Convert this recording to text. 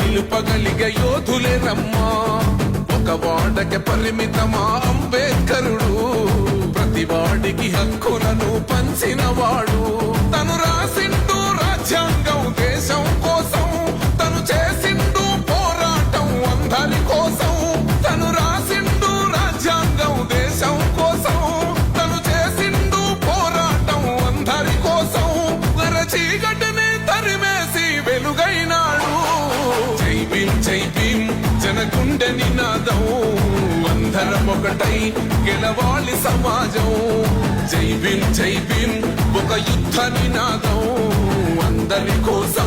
నిలుపగలిగే యోధులే రమ్మా. ఒక వాడకి పరిమితమా అంబేద్కరుడు, ప్రతి వాడికి హక్కులను పంచినవాడు. తను రాసిండు రాజ్యాంగం దేశం కోసం, తను చేసిండు పోరాటం అందరి కోసం. తను రాసిండు రాజ్యాంగం దేశం కోసం, తను చేసిండు పోరాటం అందరి కోసం. చీకటిని తరిమేసి వెలుగైనాడు. జై భీమ్ జై భీమ్ జనగుండె నినాదం, అందరం ఒకటై గెలవాలి సమాజం. జై భీమ్ ఒక యుద్ధ నినాదం అందరి కోసం.